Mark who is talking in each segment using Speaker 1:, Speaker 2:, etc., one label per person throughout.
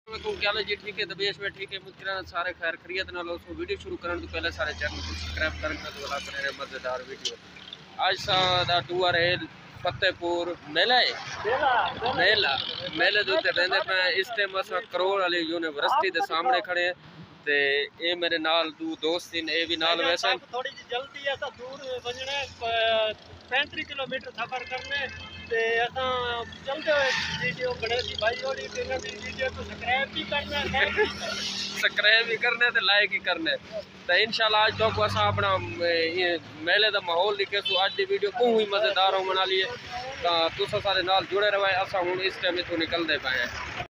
Speaker 1: क्या जी ठीक है तबीयत में ठीक है मुस्कुराना सारे खैर खरीत ना उसको वीडियो शुरू करने तो पहले सारे चैनल को सब्सक्राइब करना तो वाला करे मजेदार वीडियो आज सा टूर है फतेहपुर मेला मेले दे उत्ते रहंदे पे इस टाइम अस करोड़ वाली यूनिवर्सिटी दे सामने खड़े हैं ते ए मेरे नाल दो दोस्त इन ए भी नाल वैसे
Speaker 2: थोड़ी जी जल्दी है तो दूर वजने 35 किलोमीटर सफर करने ते असा चलते हुए वीडियो बने सी भाई और वीडियो को सब्सक्राइब भी करना
Speaker 1: सब्सक्राइब भी करने ते लाइक ही करने तो इंशाल्लाह आज तो असा अपना मेले दा माहौल दिखे सो आज दी वीडियो को ही मजेदार हो बना लिए तो तुसा सारे नाल जुड़े रहो असा हुन इस टाइम इथों निकलदे पे हैं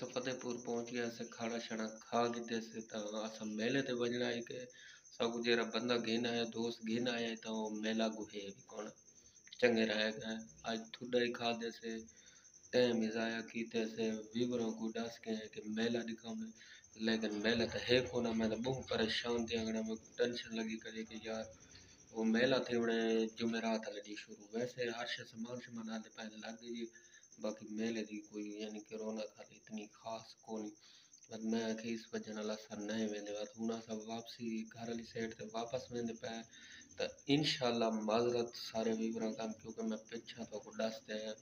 Speaker 1: फतेहपुर पहुंच गया से खाना शाना खा गिते से तो मेले ते वजना है कि सब जरा बंदा घेन आया दोस्त घेन आया तो मेला गुहे भी कौन चंगे रहेगा आज थोड़ा ही खा दे से टाइम इजाया कीते से वीवरों को दस के है कि मेला दिखाऊं लेकिन मेला तो है कोना मैं तो बहुत परेशान थी अगर मैं टेंशन लगी करे कि यार वो मेला थे उन्हें जुमेरात लगी शुरू वैसे हर से सामान आते पहले लग गई बाकी मेले की कोई यानी कि रौनक हाल इतनी खास कोनी बस मैं आखिर इस वजह नाल असां नए वेंदे बाद हुण असां वापसी घर वाली साइड ते वापस वेंदे पे तो इंशाल्लाह माजरत सारे वीवरां का क्योंकि मैं पिछा तो को दसते हैं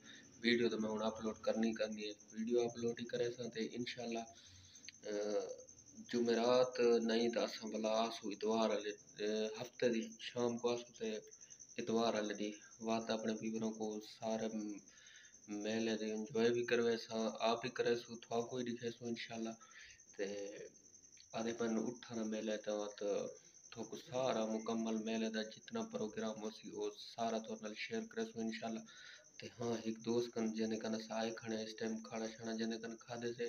Speaker 1: वीडियो तो मैं हुण अपलोड करनी है वीडियो अपलोड ही करे सां ते इंशाल्लाह जुमेरात नहीं तो असां भला आसू इतवार वाले हफ्ते दी शाम को आसू ते इतवार वाले दी बात अपने वीवरों को सारे मेले दे एंजॉय भी करवे सा आप ही करे सो थवा कोई दिखे सो इंशाल्लाह ते आधे पन उठाना मेले तो थोक सारा मुकम्मल मेले दा जितना प्रोग्राम हो सी वो सारा तो नाल शेयर करे सो इंशाल्लाह ते हाँ एक दोस्त कन जने कन साए खणे इस टाइम खाना शाना जने कन खादे से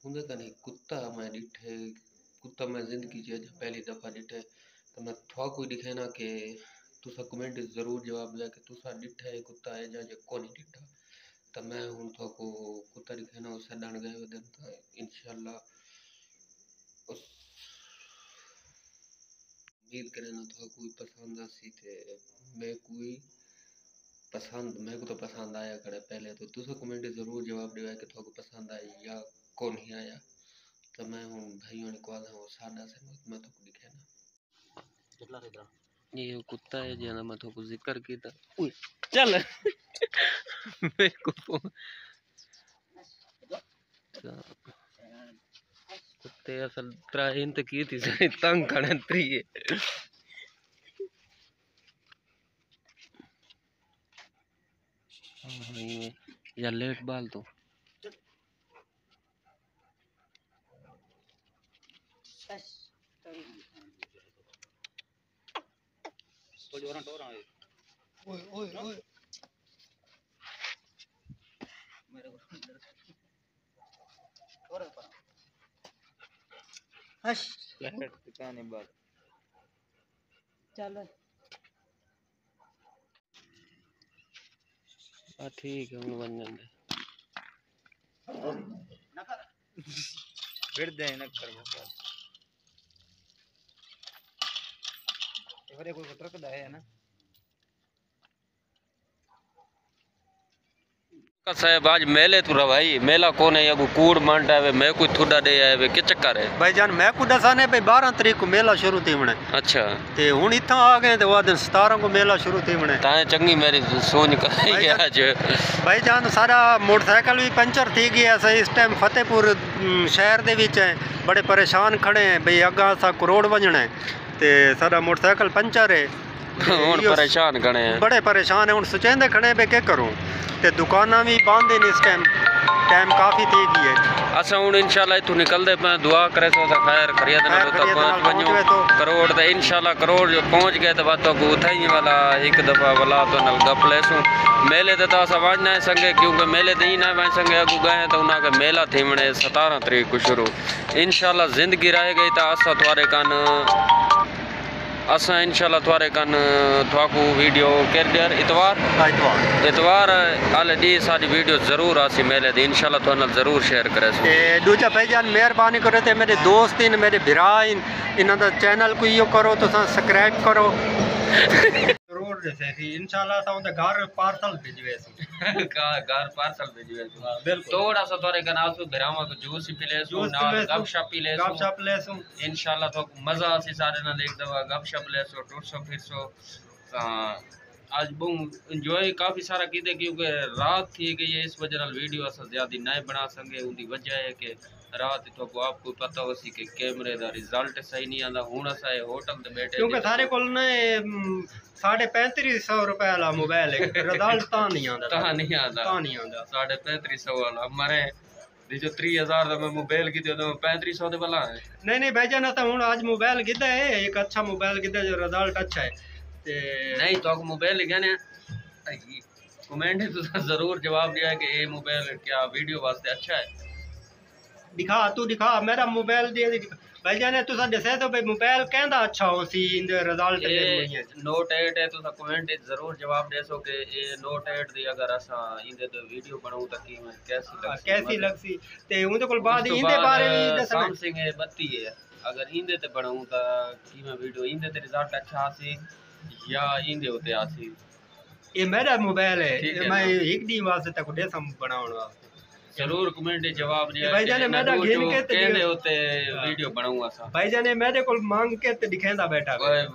Speaker 1: उनके कन एक कुत्ता मैं डिठे कुत्ता मैं जिंदगी च पहली दफा डिठे तो मैं थवा कोई दिखे ना कि तुसा कमेंट जरूर जवाब दे कि तुसा डिठे कुत्ता है या कोनी डिठा तो मैं हूँ तो को कुत्ता दिखे ना उससे डन गए दिन तो इंशाल्लाह उस उम्मीद करें ना तो कोई पसंद आसी थे मैं कोई पसंद मैं को तो पसंद आया करे पहले तो तुझे कमेंट जरूर जवाब दिया कि तो पसंद आया या कौन ही आया तो मैं हूँ भाइयों ने कहा वो सादा से मैं तो दिखे ना ये कुत्ता है जो मैं तो जिक्र किया चल मेरे को कुत्ते असल ट्राइन तो की थी सही तंग करने त्री या लेट बाल तो ओए ओए ओए मेरे को हश लेट टिकाने बात चल ठीक है हम बन जाएंगे फिर दे न कर बस एवरे कोई ट्रक दा है ना साहब आज मेले तुरा भाई मेला कौन है या कूड़ मांडा है मैं कोई थोड़ा दे आए वे के चक्कर है
Speaker 2: भाईजान मैं को दसाने भाई 12 तारीख को मेला शुरू थी मने
Speaker 1: अच्छा
Speaker 2: ते हुन इथा आ गए ते वादन 17 को मेला शुरू थी मने
Speaker 1: ताए चंगी मेरी सोच कराई आज
Speaker 2: भाईजान सारा मोटरसाइकिल भी पंचर थी गया से इस टाइम फतेहपुर शहर दे विच बड़े परेशान खड़े हैं भाई अगा सा करोड़ वजना है ते सारा मोटरसाइकिल पंचर है
Speaker 1: ਹੁਣ परेशान खड़े हैं,
Speaker 2: बड़े परेशान है, हूँ सोचेंदे खड़े पे क्या करूँ, तो दुकाना भी बंद हैं इस टाइम काफ़ी थी गई है।
Speaker 1: असा हूँ इंशाल्लाह इतों निकलते पे दुआ करे सो खैर खरीद पहुँच वञो करोड़ तो इंशाल्लाह करोड़ जो पहुँच गए तो बात को उठाई वाला एक दफ़ा वाला तो नल गप लेसूँ मेले ते तो असा वञ ना संगे क्योंकि मेले ते ही ना वञ संगे अगू गए तो उनके मेला थी मणे 17 तारीख को शुरू इंशाल्लाह ज़िंदगी रह गई तो असा थोड़े कन असा इंशाल्लाह थोड़े कन थोकू वीडियो कर इतवार आले दी सारी वीडियो जरूर आसी मेले दी इंशाल्लाह थोड़ा जरूर शेयर करे
Speaker 2: दूजा भाईजान मेहरबानी करो ते मेरे दोस्त इन मेरे भरा इन इन्हां दा चैनल को यो करो तो सब्सक्राइब करो जरूर जैसे इंशाल्लाह ता उनके घर पार्सल भेजवे
Speaker 1: घर पार्सल भेजवे
Speaker 2: बिल्कुल
Speaker 1: थोड़ा सा थोड़े कन आसू भरावा को जूस पी ले नाल गपशप पी ले इंशाल्लाह तो मजा आसी सारे नाल एक दफा गपशप ले सो टुरसो फिरसो आज बहुत इंजॉय काफ़ी सारा कीते क्योंकि रात थी गई है इस वजह नाल वीडियो अस ज़्यादा नहीं बना सके उनकी वजह है कि रात तो आपको पता हो सी कि कैमरे का रिजल्ट सही नहीं आता हूँ असा होटल ते बैठे
Speaker 2: क्योंकि सारे को 3500 रुपए वाला मोबाइल है रिजल्ट ता नहीं आता
Speaker 1: 3500 वाला हमारे जो 3000 का मैं मोबाइल की तो 3500 दे वाला है
Speaker 2: नहीं भाईजान तो हूँ आज मोबाइल गिदा है एक अच्छा मोबाइल गिदा जो रिजल्ट अच्छा है
Speaker 1: नहीं तो मोबाइल कहने कमेंट तो जरूर जवाब दिया कि ये मोबाइल क्या वीडियो वास्ते अच्छा है
Speaker 2: दिखा मेरा मोबाइल दे भाईजान तू दसे तो भाई मोबाइल कहंदा अच्छा हो सी इन रिजल्ट
Speaker 1: नोट 8 है तो कमेंट जरूर जवाब दे सो कि ये नोट 8 दी अगर असा इंदे तो वीडियो बनाऊं तो कैसी लगसी ते उनदे कोल बाद इंदे बारे में सैमसंग है 32 है अगर इंदे ते बनाऊं तो की मैं वीडियो इंदे ते रिजल्ट अच्छा आसी या इंदे होते आसी
Speaker 2: ये मेरा मोबाइल है मैं एक दिन वास्ते तक दे सम बनाउन वास्ते
Speaker 1: जरूर कमेंट जवाब दिया
Speaker 2: भाईजान मेरा घेन के ते
Speaker 1: कहंदे होते वीडियो बनाऊंगा सा
Speaker 2: भाईजान मेरे को मांग के ते दिखेंदा बैठा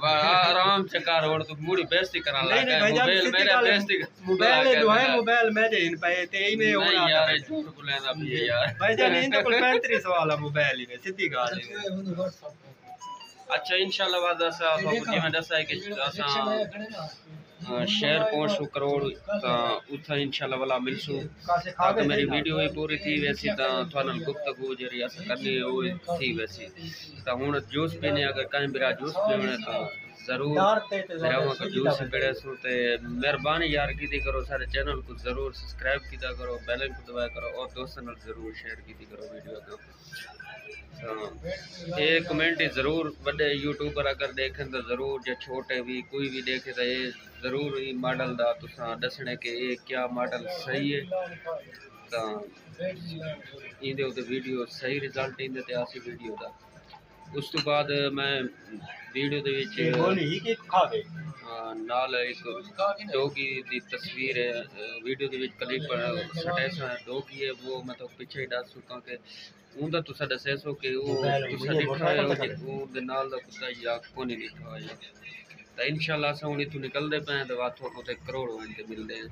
Speaker 1: आराम से कर और तो पूरी बेइज्जती करान लगा मोबाइल मेरा बेइज्जती
Speaker 2: मोबाइल है दुआए मोबाइल मेरे इन पे ते ही में
Speaker 1: नहीं यार झूठ बोलेंदा भी यार
Speaker 2: भाईजान इन को 3500 वाला मोबाइल है सीधी गाल है
Speaker 1: अच्छा इंशाल्लाह बाद असा जी मैं दसा है कि असा शेयर पहुंचू करोड़ उथा इंशाल्लाह वाला मिलसू ताकि मेरी वीडियो ही पूरी थी वैसी तो थानल गुफ्तगू जरी अस करनी वो थी वैसी तो हुन जूस पीने अगर कहीं बिरा जूस पीने तो जरूर बिरावा का जूस पीड़े सो ते मेहरबानी यार कीती करो सारे चैनल को जरूर सब्सक्राइब कीता करो बेल को दबाया करो और दोस्तों नाल जरूर शेयर कीती करो वीडियो को ये कमेंट जरूर बड़े यूट्यूबर अगर देखें तो जरूर जो छोटे भी कोई भी देखे तो ये जरूर ही मॉडल दा तुसा दसने के ये क्या मॉडल सही है तो इंदे उते वीडियो सही रिजल्ट इंदे ते आसी वीडियो दा उस तो बाद मैं वीडियो दे विच नाल एक डॉगी दी तस्वीर है वीडियो दे विच क्लिप सटेसा डॉगी है वो मैं तो पीछे ही दस चुका कि उनका तुसा दसे सो कि वो तुसा दिखा है वो दे नाल दा कुत्ता या को नहीं दिखा है तो इंशाल्लाह अस हुन इथों निकलदे पे तो बात होते करोड़ वंडे मिलदे हैं।